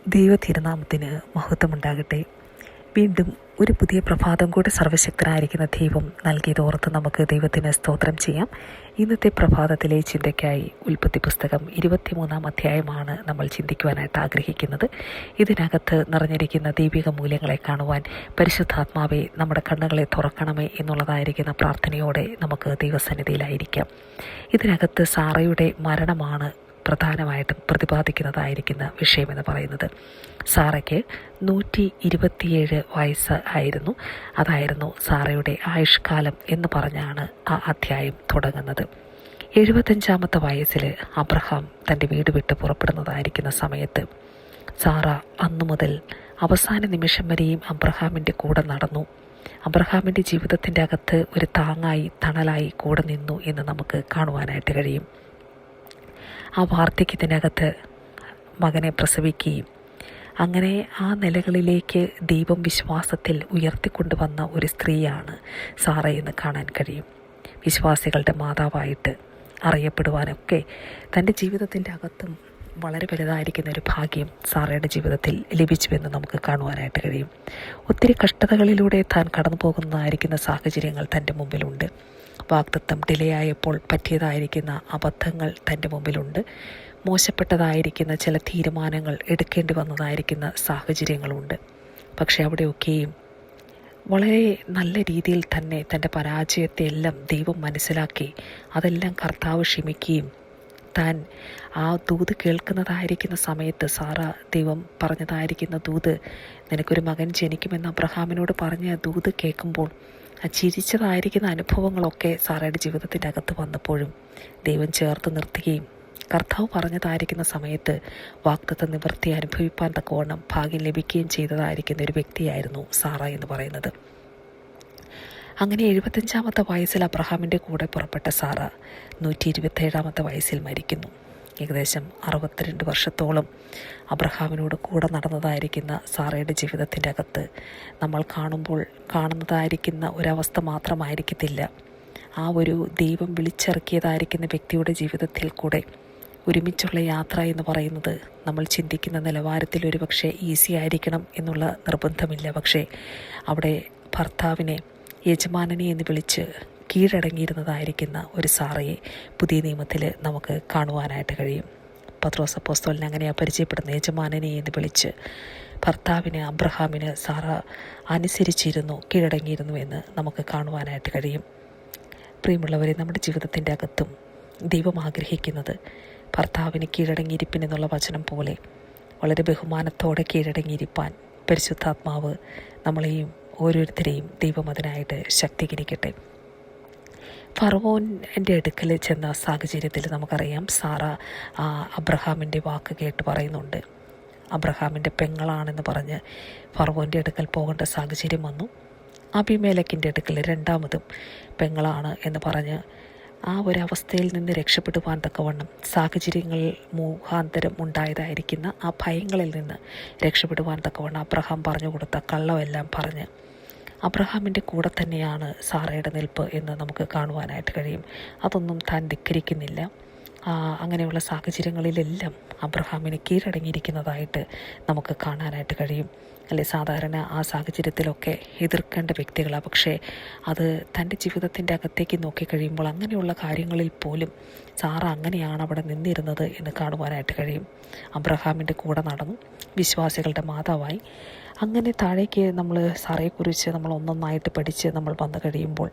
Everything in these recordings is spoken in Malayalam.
ദൈവ തിരുനാമത്തിന് മഹത്വമുണ്ടാകട്ടെ. വീണ്ടും ഒരു പുതിയ പ്രഭാതം കൂടി സർവ്വശക്തനായിരിക്കുന്ന ദൈവം നൽകിയതോർത്ത് നമുക്ക് ദൈവത്തിന് സ്തോത്രം ചെയ്യാം. ഇന്നത്തെ പ്രഭാതത്തിലെ ചിന്തയ്ക്കായി ഉൽപ്പത്തി പുസ്തകം 23 അധ്യായമാണ് നമ്മൾ ചിന്തിക്കുവാനായിട്ട് ആഗ്രഹിക്കുന്നത്. ഇതിനകത്ത് നിറഞ്ഞിരിക്കുന്ന ദൈവിക മൂല്യങ്ങളെ കാണുവാൻ പരിശുദ്ധാത്മാവെ നമ്മുടെ കണ്ണുകളെ തുറക്കണമേ എന്നുള്ളതായിരിക്കുന്ന പ്രാർത്ഥനയോടെ നമുക്ക് ദൈവസന്നിധിയിലായിരിക്കാം. ഇതിനകത്ത് സാറയുടെ മരണമാണ് പ്രധാനമായിട്ടും പ്രതിപാദിക്കുന്നതായിരിക്കുന്ന വിഷയമെന്ന് പറയുന്നത്. സാറയ്ക്ക് 127 വയസ്സ് ആയിരുന്നു. അതായിരുന്നു സാറയുടെ ആയുഷ്കാലം എന്ന് പറഞ്ഞാണ് ആ അധ്യായം തുടങ്ങുന്നത്. 75 വയസ്സിൽ അബ്രഹാം തൻ്റെ വീട് വിട്ട് പുറപ്പെടുന്നതായിരിക്കുന്ന സമയത്ത് സാറ അന്നു മുതൽ അവസാന നിമിഷം വരെയും അബ്രഹാമിൻ്റെ കൂടെ നടന്നു. അബ്രഹാമിൻ്റെ ജീവിതത്തിൻ്റെ അകത്ത് ഒരു താങ്ങായി തണലായി കൂടെ നിന്നു എന്ന് നമുക്ക് കാണുവാനായിട്ട് കഴിയും. ആ വാർദ്ധക്യത്തിനകത്ത് മകനെ പ്രസവിക്കുകയും അങ്ങനെ ആ നിലകളിലേക്ക് ദൈവം വിശ്വാസത്തിൽ ഉയർത്തിക്കൊണ്ടുവന്ന ഒരു സ്ത്രീയാണ് സാറ എന്ന് കാണാൻ കഴിയും. വിശ്വാസികളുടെ മാതാവായിട്ട് അറിയപ്പെടുവാനൊക്കെ തൻ്റെ ജീവിതത്തിൻ്റെ അകത്തും വളരെ വലുതായിരിക്കുന്ന ഒരു ഭാഗ്യം സാറയുടെ ജീവിതത്തിൽ ലഭിച്ചുവെന്ന് നമുക്ക് കാണുവാനായിട്ട് കഴിയും. ഒത്തിരി കഷ്ടതകളിലൂടെ താൻ കടന്നു പോകുന്നതായിരിക്കുന്ന സാഹചര്യങ്ങൾ തൻ്റെ മുമ്പിലുണ്ട്. വാഗ്ദത്തം ഡിലേ ആയപ്പോൾ പറ്റിയതായിരിക്കുന്ന അബദ്ധങ്ങൾ തൻ്റെ മുമ്പിലുണ്ട്. മോശപ്പെട്ടതായിരിക്കുന്ന ചില തീരുമാനങ്ങൾ എടുക്കേണ്ടി വന്നതായിരിക്കുന്ന സാഹചര്യങ്ങളുണ്ട്. പക്ഷേ അവിടെയൊക്കെയും വളരെ നല്ല രീതിയിൽ തന്നെ തൻ്റെ പരാജയത്തെ എല്ലാം ദൈവം മനസ്സിലാക്കി അതെല്ലാം കർത്താവ് ക്ഷമിക്കുകയും താൻ ആ ദൂത് കേൾക്കുന്നതായിരിക്കുന്ന സമയത്ത് സാറ ദൈവം പറഞ്ഞതായിരിക്കുന്ന ദൂത്, നിനക്കൊരു മകൻ ജനിക്കുമെന്ന് അബ്രഹാമിനോട് പറഞ്ഞ ദൂത് കേൾക്കുമ്പോൾ ആ ചിരിച്ചതായിരിക്കുന്ന അനുഭവങ്ങളൊക്കെ സാറയുടെ ജീവിതത്തിൻ്റെ അകത്ത് വന്നപ്പോഴും ദൈവം ചേർത്ത് നിർത്തുകയും കർത്താവ് പറഞ്ഞതായിരിക്കുന്ന സമയത്ത് വാഗ്ദത്തം നിവൃത്തി അനുഭവിപ്പാൻ തക്കവണ്ണം ഭാഗ്യം ലഭിക്കുകയും ചെയ്തതായിരിക്കുന്ന ഒരു വ്യക്തിയായിരുന്നു സാറ എന്ന് പറയുന്നത്. അങ്ങനെ 75 വയസ്സിൽ അബ്രഹാമിൻ്റെ കൂടെ പുറപ്പെട്ട സാറ 127 വയസ്സിൽ മരിക്കുന്നു. ഏകദേശം 62 വർഷത്തോളം അബ്രഹാമിനോട് കൂടെ നടന്നതായിരിക്കുന്ന സാറയുടെ ജീവിതത്തിൻ്റെ അകത്ത് നമ്മൾ കാണുന്നതായിരിക്കുന്ന ഒരവസ്ഥ മാത്രമായിരിക്കത്തില്ല. ആ ഒരു ദൈവം വിളിച്ചിറക്കിയതായിരിക്കുന്ന വ്യക്തിയുടെ ജീവിതത്തിൽ കൂടെ ഒരുമിച്ചുള്ള യാത്ര എന്ന് പറയുന്നത് നമ്മൾ ചിന്തിക്കുന്ന നിലവാരത്തിൽ ഒരു പക്ഷേ ഈസി ആയിരിക്കണം എന്നുള്ള നിർബന്ധമില്ല. പക്ഷേ അവിടെ ഭർത്താവിനെ യജമാനനെ എന്ന് വിളിച്ച് കീഴടങ്ങിയിരുന്നതായിരിക്കുന്ന ഒരു സാറയെ പുതിയ നിയമത്തിൽ നമുക്ക് കാണുവാനായിട്ട് കഴിയും. പത്രോസ് അപ്പോസ്തലൻ അങ്ങനെയാണ് പരിചയപ്പെടുന്ന, യജമാനനെ എന്ന് വിളിച്ച് ഭർത്താവിന് അബ്രഹാമിന് സാറ അനുസരിച്ചിരുന്നു, കീഴടങ്ങിയിരുന്നു എന്ന് നമുക്ക് കാണുവാനായിട്ട് കഴിയും. പ്രിയമുള്ളവരെ, നമ്മുടെ ജീവിതത്തിൻ്റെ അകത്തും ദൈവം ആഗ്രഹിക്കുന്നത് ഭർത്താവിന് കീഴടങ്ങിയിരിപ്പിൻ എന്നുള്ള വചനം പോലെ വളരെ ബഹുമാനത്തോടെ കീഴടങ്ങിയിരിപ്പാൻ പരിശുദ്ധാത്മാവ് നമ്മളെയും ഓരോരുത്തരെയും ദൈവം അതിനായിട്ട് ശക്തീകരിക്കട്ടെ. ഫറവോൻ്റെ അടുക്കൽ ചെന്ന സാഹചര്യത്തിൽ നമുക്കറിയാം സാറ അബ്രഹാമിൻ്റെ വാക്ക് കേട്ട് പറയുന്നുണ്ട്. അബ്രഹാമിൻ്റെ പെങ്ങളാണെന്ന് പറഞ്ഞ് ഫറവോൻ്റെ അടുക്കൽ പോകേണ്ട സാഹചര്യം വന്നു. അബീമേലെക്കിൻ്റെ അടുക്കൽ രണ്ടാമതും പെങ്ങളാണ് എന്ന് പറഞ്ഞ് ആ ഒരവസ്ഥയിൽ നിന്ന് രക്ഷപ്പെടുവാൻ തക്കവണ്ണം സാഹചര്യങ്ങൾ മുഖാന്തരം ഉണ്ടായതായിരിക്കുന്ന ആ ഭയങ്ങളിൽ നിന്ന് രക്ഷപ്പെടുവാൻ തക്കവണ്ണം അബ്രഹാം പറഞ്ഞു കൊടുത്ത കള്ളമെല്ലാം പറഞ്ഞ് അബ്രഹാമിൻ്റെ കൂടെ തന്നെയാണ് സാറയുടെ നിൽപ്പ് എന്ന് നമുക്ക് കാണുവാനായിട്ട് കഴിയും. അതൊന്നും താൻ ധിക്കരിക്കുന്നില്ല. അങ്ങനെയുള്ള സാഹചര്യങ്ങളിലെല്ലാം അബ്രഹാമിന് കീഴടങ്ങിയിരിക്കുന്നതായിട്ട് നമുക്ക് കാണാനായിട്ട് കഴിയും. അല്ലെ, സാധാരണ ആ സാഹചര്യത്തിലൊക്കെ എതിർക്കേണ്ട വ്യക്തികളാണ്. പക്ഷേ അത് തൻ്റെ ജീവിതത്തിൻ്റെ അകത്തേക്ക് നോക്കിക്കഴിയുമ്പോൾ അങ്ങനെയുള്ള കാര്യങ്ങളിൽ പോലും സാറ അങ്ങനെയാണ് അവിടെ നിന്നിരുന്നത് എന്ന് കാണുവാനായിട്ട് കഴിയും. അബ്രഹാമിൻ്റെ കൂടെ നടന്നു, വിശ്വാസികളുടെ മാതാവായി. അങ്ങനെ താഴേക്ക് നമ്മൾ സാറയെക്കുറിച്ച് നമ്മൾ ഒന്നൊന്നായിട്ട് പഠിച്ച് നമ്മൾ വന്നു കഴിയുമ്പോൾ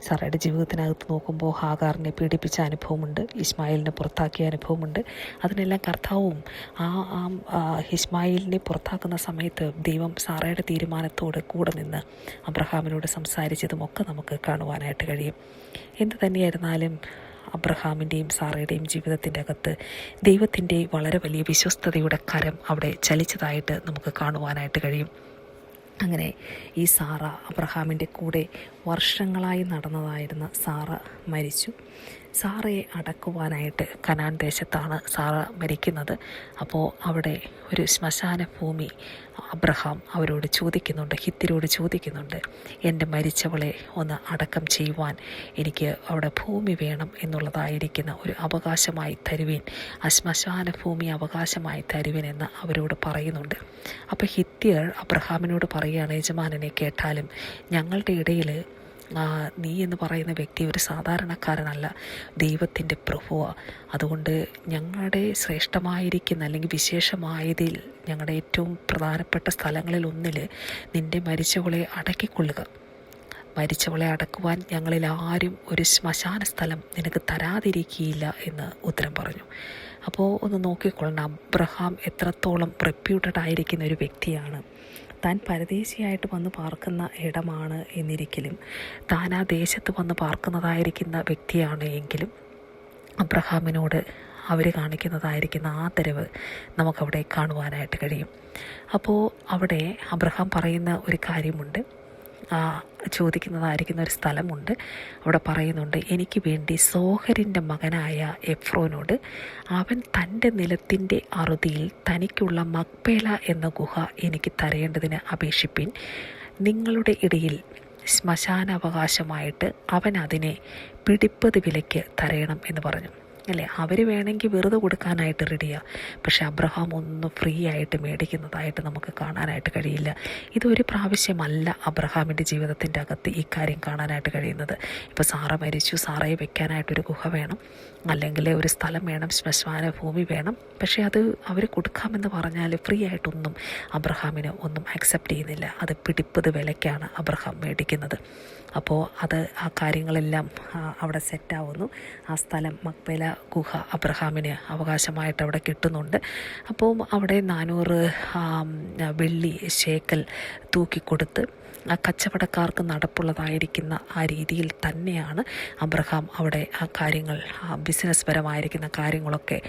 സാറയുടെ ജീവിതത്തിനകത്ത് നോക്കുമ്പോൾ ഹാഗാറിനെ പീഡിപ്പിച്ച അനുഭവമുണ്ട്, ഇസ്മായിലിനെ പുറത്താക്കിയ അനുഭവമുണ്ട്. അതിനെല്ലാം കർത്താവും ഇസ്മായിലിനെ പുറത്താക്കുന്ന സമയത്ത് ദൈവം സാറയുടെ തീരുമാനത്തോട് കൂടെ നിന്ന് അബ്രഹാമിനോട് സംസാരിച്ചതുമൊക്കെ നമുക്ക് കാണുവാനായിട്ട് കഴിയും. എന്ത് തന്നെയായിരുന്നാലും അബ്രഹാമിൻ്റെയും സാറയുടെയും ജീവിതത്തിൻ്റെ അകത്ത് ദൈവത്തിൻ്റെ വളരെ വലിയ വിശ്വസ്തതയുടെ കരം അവിടെ ചലിച്ചതായിട്ട് നമുക്ക് കാണുവാനായിട്ട് കഴിയും. അങ്ങനെ ഈ സാറ, അബ്രഹാമിൻ്റെ കൂടെ വർഷങ്ങളായി നടന്നതായിരുന്ന സാറ മരിച്ചു. സാറയെ അടക്കുവാനായിട്ട് കനാൻ ദേശത്താണ് സാറ മരിക്കുന്നത്. അപ്പോൾ അവിടെ ഒരു ശ്മശാന ഭൂമി അബ്രഹാം അവരോട് ചോദിക്കുന്നുണ്ട്, ഹിത്യരോട് ചോദിക്കുന്നുണ്ട്, എൻ്റെ മരിച്ചവളെ ഒന്ന് അടക്കം ചെയ്യുവാൻ എനിക്ക് അവിടെ ഭൂമി വേണം എന്നുള്ളതായിരിക്കുന്ന ഒരു അവകാശമായി തരുവിൻ, ആ ശ്മശാന ഭൂമി അവകാശമായി തരുവിൻ എന്ന് അവരോട് പറയുന്നുണ്ട്. അപ്പോൾ ഹിത്യർ അബ്രഹാമിനോട് പറയുകയാണ്, യജമാനനെ കേട്ടാലും ഞങ്ങളുടെ ഇടയിൽ നീ എന്ന് പറയുന്ന വ്യക്തി ഒരു സാധാരണക്കാരനല്ല, ദൈവത്തിൻ്റെ പ്രഭുവാണ്. അതുകൊണ്ട് ഞങ്ങളുടെ ശ്രേഷ്ഠമായിരിക്കുന്ന അല്ലെങ്കിൽ വിശേഷമായതിൽ ഞങ്ങളുടെ ഏറ്റവും പ്രധാനപ്പെട്ട സ്ഥലങ്ങളിൽ ഒന്നിൽ നിൻ്റെ മരിച്ചവളെ അടക്കിക്കൊള്ളുക. മരിച്ചവളെ അടക്കുവാൻ ഞങ്ങളിൽ ആരും ഒരു ശ്മശാന സ്ഥലം നിനക്ക് തരാതിരിക്കുകയില്ല എന്ന് ഉത്തരം പറഞ്ഞു. അപ്പോൾ ഒന്ന് നോക്കിക്കൊള്ളണം, അബ്രഹാം എത്രത്തോളം റെപ്യൂട്ടഡ് ആയിരിക്കുന്ന ഒരു വ്യക്തിയാണ്. താൻ പരദേശിയായിട്ട് വന്ന് പാർക്കുന്ന ഇടമാണ് എന്നിരിക്കലും, താൻ ആ ദേശത്ത് വന്ന് പാർക്കുന്നതായിരിക്കുന്ന വ്യക്തിയാണ് എങ്കിലും അബ്രഹാമിനോട് അവർ കാണിക്കുന്നതായിരിക്കുന്ന ആദരവ് നമുക്കവിടെ കാണുവാനായിട്ട് കഴിയും. അപ്പോൾ അവിടെ അബ്രഹാം പറയുന്ന ഒരു കാര്യമുണ്ട്, ചോദിക്കുന്നതായിരിക്കുന്ന ഒരു സ്ഥലമുണ്ട്. അവിടെ പറയുന്നുണ്ട്, എനിക്ക് വേണ്ടി സോഹരിൻ്റെ മകനായ എഫ്രോനോട് അവൻ തൻ്റെ നിലത്തിൻ്റെ അറുതിയിൽ തനിക്കുള്ള മക്പേല എന്ന ഗുഹ എനിക്ക് തരേണ്ടതിന് അപേക്ഷിപ്പിൻ. നിങ്ങളുടെ ഇടയിൽ ശ്മശാനാവകാശമായിട്ട് അവൻ അതിനെ പിടിപ്പത് വിലയ്ക്ക് തരയണം എന്ന് പറഞ്ഞു. അല്ലേ, അവർ വേണമെങ്കിൽ വെറുതെ കൊടുക്കാനായിട്ട് റെഡിയാണ്. പക്ഷേ അബ്രഹാം ഒന്ന് ഫ്രീ ആയിട്ട് മേടിക്കുന്നതായിട്ട് നമുക്ക് കാണാനായിട്ട് കഴിയില്ല. ഇതൊരു പ്രാവശ്യമല്ല അബ്രഹാമിൻ്റെ ജീവിതത്തിൻ്റെ അകത്ത് ഈ കാര്യം കാണാനായിട്ട് കഴിയുന്നത്. ഇപ്പോൾ സാറ മരിച്ചു, സാറയെ വെക്കാനായിട്ടൊരു ഗുഹ വേണം, അല്ലെങ്കിൽ ഒരു സ്ഥലം വേണം, ശ്മശാന ഭൂമി വേണം. പക്ഷേ അത് അവർ കൊടുക്കാമെന്ന് പറഞ്ഞാൽ ഫ്രീ ആയിട്ടൊന്നും അബ്രഹാമിന് ഒന്നും അക്സെപ്റ്റ് ചെയ്യുന്നില്ല. അത് പിടിപ്പത് വിലയ്ക്കാണ് അബ്രഹാം മേടിക്കുന്നത്. അപ്പോൾ ആ കാര്യങ്ങളെല്ലാം അവിടെ സെറ്റാവുന്നു. ആ സ്ഥലം മക്പേല ഗുഹ അബ്രഹാമിന് അവകാശമായിട്ട് അവിടെ കിട്ടുന്നുണ്ട്. അപ്പോൾ അവിടെ 400 വെള്ളി ശേക്കൽ തൂക്കിക്കൊടുത്ത് ആ കച്ചവടക്കാർക്ക് നടപ്പുള്ളതായിരിക്കുന്ന ആ രീതിയിൽ തന്നെയാണ് അബ്രഹാം അവിടെ ആ കാര്യങ്ങൾ, ബിസിനസ് പരമായിരിക്കുന്ന കാര്യങ്ങളൊക്കെ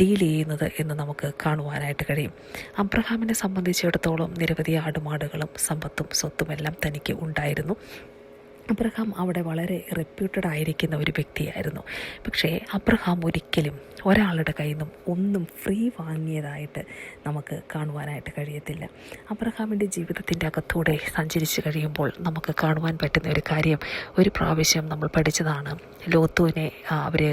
ഡീൽ ചെയ്യുന്നത് എന്ന് നമുക്ക് കാണുവാനായിട്ട് കഴിയും. അബ്രഹാമിനെ സംബന്ധിച്ചിടത്തോളം നിരവധി ആടുമാടുകളും സമ്പത്തും സ്വത്തുമെല്ലാം തനിക്ക് ഉണ്ടായിരുന്നു. അബ്രഹാം അവിടെ വളരെ റെപ്യൂട്ടഡ് ആയിരിക്കുന്ന ഒരു വ്യക്തിയായിരുന്നു. പക്ഷേ അബ്രഹാം ഒരിക്കലും ഒരാളുടെ കയ്യിൽ നിന്നും ഒന്നും ഫ്രീ വാങ്ങിയതായിട്ട് നമുക്ക് കാണുവാനായിട്ട് കഴിയത്തില്ല. അബ്രഹാമിൻ്റെ ജീവിതത്തിൻ്റെ അകത്തൂടെ സഞ്ചരിച്ച് കഴിയുമ്പോൾ നമുക്ക് കാണുവാൻ പറ്റുന്ന ഒരു കാര്യം, ഒരു പ്രാവശ്യം നമ്മൾ പഠിച്ചതാണ്. ലോത്തുവിനെ അവർ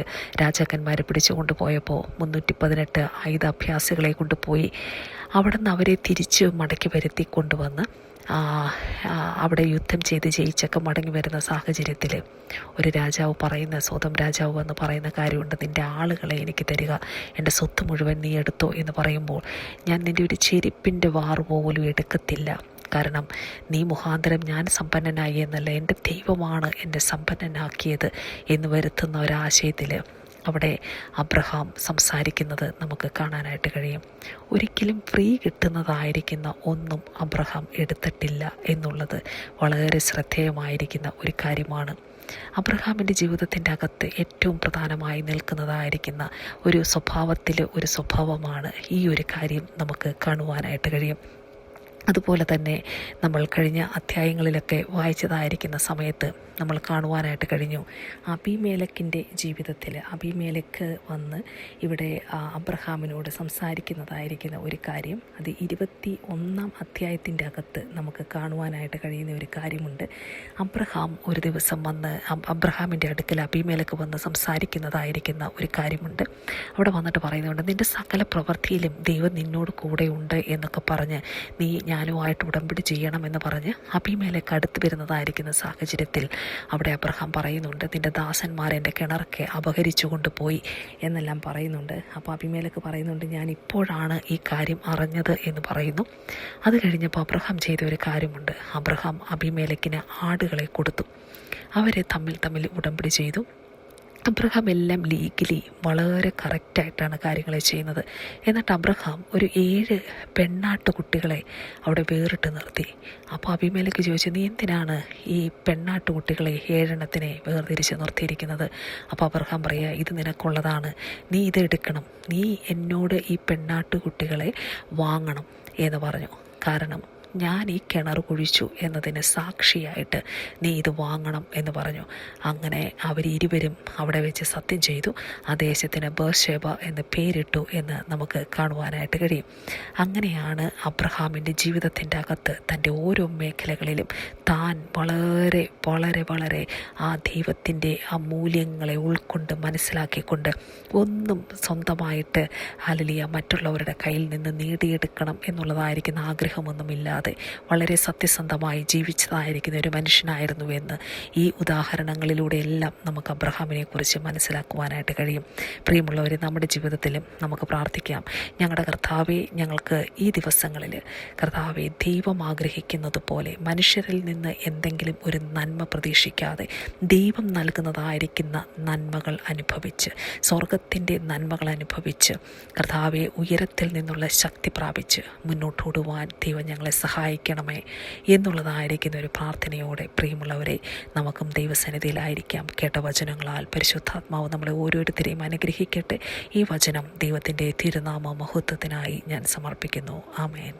രാജാക്കന്മാരെ പിടിച്ചു കൊണ്ടുപോയപ്പോൾ 318 ആയുധാഭ്യാസികളെ കൊണ്ടുപോയി അവിടെ നിന്ന് അവരെ തിരിച്ച് മടക്കി വരുത്തി കൊണ്ടുവന്ന് അവിടെ യുദ്ധം ചെയ്ത് ജയിച്ചൊക്കെ മടങ്ങി വരുന്ന സാഹചര്യത്തിൽ ഒരു രാജാവ് പറയുന്ന, സ്വതം രാജാവ് എന്ന് പറയുന്ന കാര്യമുണ്ട്, നിൻ്റെ ആളുകളെ എനിക്ക് തരിക, എൻ്റെ സ്വത്ത് മുഴുവൻ നീ എടുത്തോ എന്ന് പറയുമ്പോൾ ഞാൻ നിൻ്റെ ഒരു ചെരുപ്പിൻ്റെ വാറ് പോലും എടുക്കത്തില്ല, കാരണം നീ മുഖാന്തരം ഞാൻ സമ്പന്നനായി എന്നല്ല, എൻ്റെ ദൈവമാണ് എന്നെ സമ്പന്നനാക്കിയത് എന്ന് വരുത്തുന്ന ഒരാശയത്തിൽ അവിടെ അബ്രഹാം സംസാരിക്കുന്നത് നമുക്ക് കാണാനായിട്ട് കഴിയും. ഒരിക്കലും ഫ്രീ കിട്ടുന്നതായിരിക്കുന്ന ഒന്നും അബ്രഹാം എടുത്തിട്ടില്ല എന്നുള്ളത് വളരെ ശ്രദ്ധേയമായിരിക്കുന്ന ഒരു കാര്യമാണ്. അബ്രഹാമിൻ്റെ ജീവിതത്തിൻ്റെ അകത്ത് ഏറ്റവും പ്രധാനമായി നിൽക്കുന്നതായിരിക്കുന്ന ഒരു സ്വഭാവമാണ് ഈ ഒരു കാര്യം നമുക്ക് കാണുവാനായിട്ട് കഴിയും. അതുപോലെ തന്നെ നമ്മൾ കഴിഞ്ഞ അധ്യായങ്ങളിലൊക്കെ വായിച്ചതായിരിക്കുന്ന സമയത്ത് നമ്മൾ കാണുവാനായിട്ട് കഴിഞ്ഞു, അബീമേലെക്കിൻ്റെ ജീവിതത്തിൽ അബീമേലെക്ക് വന്ന് ഇവിടെ അബ്രഹാമിനോട് സംസാരിക്കുന്നതായിരിക്കുന്ന ഒരു കാര്യം, അത് 21 അധ്യായത്തിൻ്റെ അകത്ത് നമുക്ക് കാണുവാനായിട്ട് കഴിയുന്ന ഒരു കാര്യമുണ്ട്. അബ്രഹാം ഒരു ദിവസം വന്ന് അബ്രഹാമിൻ്റെ അടുക്കൽ അബീമേലെക്ക് വന്ന് സംസാരിക്കുന്നതായിരിക്കുന്ന ഒരു കാര്യമുണ്ട്. അവിടെ വന്നിട്ട് പറയുന്നുണ്ട്, നിൻ്റെ സകല പ്രവൃത്തിയിലും ദൈവം നിന്നോട് കൂടെയുണ്ട് എന്നൊക്കെ പറഞ്ഞ് നീ ഞാനുമായിട്ട് ഉടമ്പടി ചെയ്യണമെന്ന് പറഞ്ഞ് അബീമേലെക്ക് അടുത്ത് വരുന്നതായിരിക്കുന്ന സാഹചര്യത്തിൽ അവിടെ അബ്രഹാം പറയുന്നുണ്ട്, നിൻ്റെ ദാസന്മാർ എൻ്റെ കിണറൊക്കെ അപഹരിച്ചു കൊണ്ടുപോയി എന്നെല്ലാം പറയുന്നുണ്ട്. അപ്പോൾ അബീമേലെക്ക് പറയുന്നുണ്ട്, ഞാൻ ഇപ്പോഴാണ് ഈ കാര്യം അറിഞ്ഞത് എന്ന് പറയുന്നു. അത് കഴിഞ്ഞപ്പോൾ അബ്രഹാം ചെയ്ത ഒരു കാര്യമുണ്ട്. അബ്രഹാം അബീമേലെക്കിന് ആടുകളെ കൊടുത്തു. അവരെ തമ്മിൽ ഉടമ്പടി ചെയ്തു. അബ്രഹാം എല്ലാം ലീഗലി വളരെ കറക്റ്റായിട്ടാണ് കാര്യങ്ങൾ ചെയ്യുന്നത്. എന്നിട്ട് അബ്രഹാം ഒരു 7 പെണ്ണാട്ടുകുട്ടികളെ അവിടെ വേറിട്ട് നിർത്തി. അപ്പോൾ അബീമേലെക്ക് ചോദിച്ചു, നീ എന്തിനാണ് ഈ പെണ്ണാട്ടുകുട്ടികളെ 7 വേർതിരിച്ച് നിർത്തിയിരിക്കുന്നത്? അപ്പോൾ അബ്രഹാം പറയുക, ഇത് നിനക്കുള്ളതാണ്, നീ ഇത് എടുക്കണം, നീ എന്നോട് ഈ പെണ്ണാട്ടുകുട്ടികളെ വാങ്ങണം എന്ന് പറഞ്ഞു. കാരണം ഞാൻ ഈ കിണർ കുഴിച്ചു എന്നതിന് സാക്ഷിയായിട്ട് നീ ഇത് വാങ്ങണം എന്ന് പറഞ്ഞു. അങ്ങനെ അവരിരുവരും അവിടെ വെച്ച് സത്യം ചെയ്തു. ആ ദേശത്തിന് ബേർശേബ എന്ന് പേരിട്ടു എന്ന് നമുക്ക് കാണുവാനായിട്ട് കഴിയും. അങ്ങനെയാണ് അബ്രഹാമിൻ്റെ ജീവിതത്തിൻ്റെ അകത്ത് തൻ്റെ ഓരോ മേഖലകളിലും താൻ വളരെ വളരെ വളരെ ആ ദൈവത്തിൻ്റെ ആ മൂല്യങ്ങളെ ഉൾക്കൊണ്ട് മനസ്സിലാക്കിക്കൊണ്ട് ഒന്നും സ്വന്തമായിട്ട് മറ്റുള്ളവരുടെ കയ്യിൽ നിന്ന് നേടിയെടുക്കണം എന്നുള്ളതായിരിക്കുന്ന ആഗ്രഹമൊന്നുമില്ലാതെ വളരെ സത്യസന്ധമായി ജീവിച്ചതായിരിക്കുന്ന ഒരു മനുഷ്യനായിരുന്നുവെന്ന് ഈ ഉദാഹരണങ്ങളിലൂടെ എല്ലാം നമുക്ക് അബ്രഹാമിനെ കുറിച്ച് മനസ്സിലാക്കുവാനായിട്ട് കഴിയും. പ്രിയമുള്ളവരെ, നമ്മുടെ ജീവിതത്തിലും നമുക്ക് പ്രാർത്ഥിക്കാം. ഞങ്ങളുടെ കർത്താവെ, ഞങ്ങൾക്ക് ഈ ദിവസങ്ങളിൽ കർത്താവെ ദൈവം ആഗ്രഹിക്കുന്നത് പോലെ മനുഷ്യരിൽ നിന്ന് എന്തെങ്കിലും ഒരു നന്മ പ്രതീക്ഷിക്കാതെ ദൈവം നൽകുന്നതായിരിക്കുന്ന നന്മകൾ അനുഭവിച്ച്, സ്വർഗത്തിൻ്റെ നന്മകൾ അനുഭവിച്ച്, കർത്താവെ ഉയരത്തിൽ നിന്നുള്ള ശക്തി പ്രാപിച്ച് മുന്നോട്ടോടുവാൻ ദൈവം ഞങ്ങളെ സഹായിക്കണമേ എന്നുള്ളതായിരിക്കുന്ന ഒരു പ്രാർത്ഥനയോടെ പ്രിയമുള്ളവരെ, നമുക്കും ദൈവസന്നിധിയിലായിരിക്കാം. കേട്ട വചനങ്ങളാൽ പരിശുദ്ധാത്മാവ് നമ്മളെ ഓരോരുത്തരെയും അനുഗ്രഹിക്കട്ടെ. ഈ വചനം ദൈവത്തിൻ്റെ തിരുനാമ മഹത്വത്തിനായി ഞാൻ സമർപ്പിക്കുന്നു. ആമേൻ.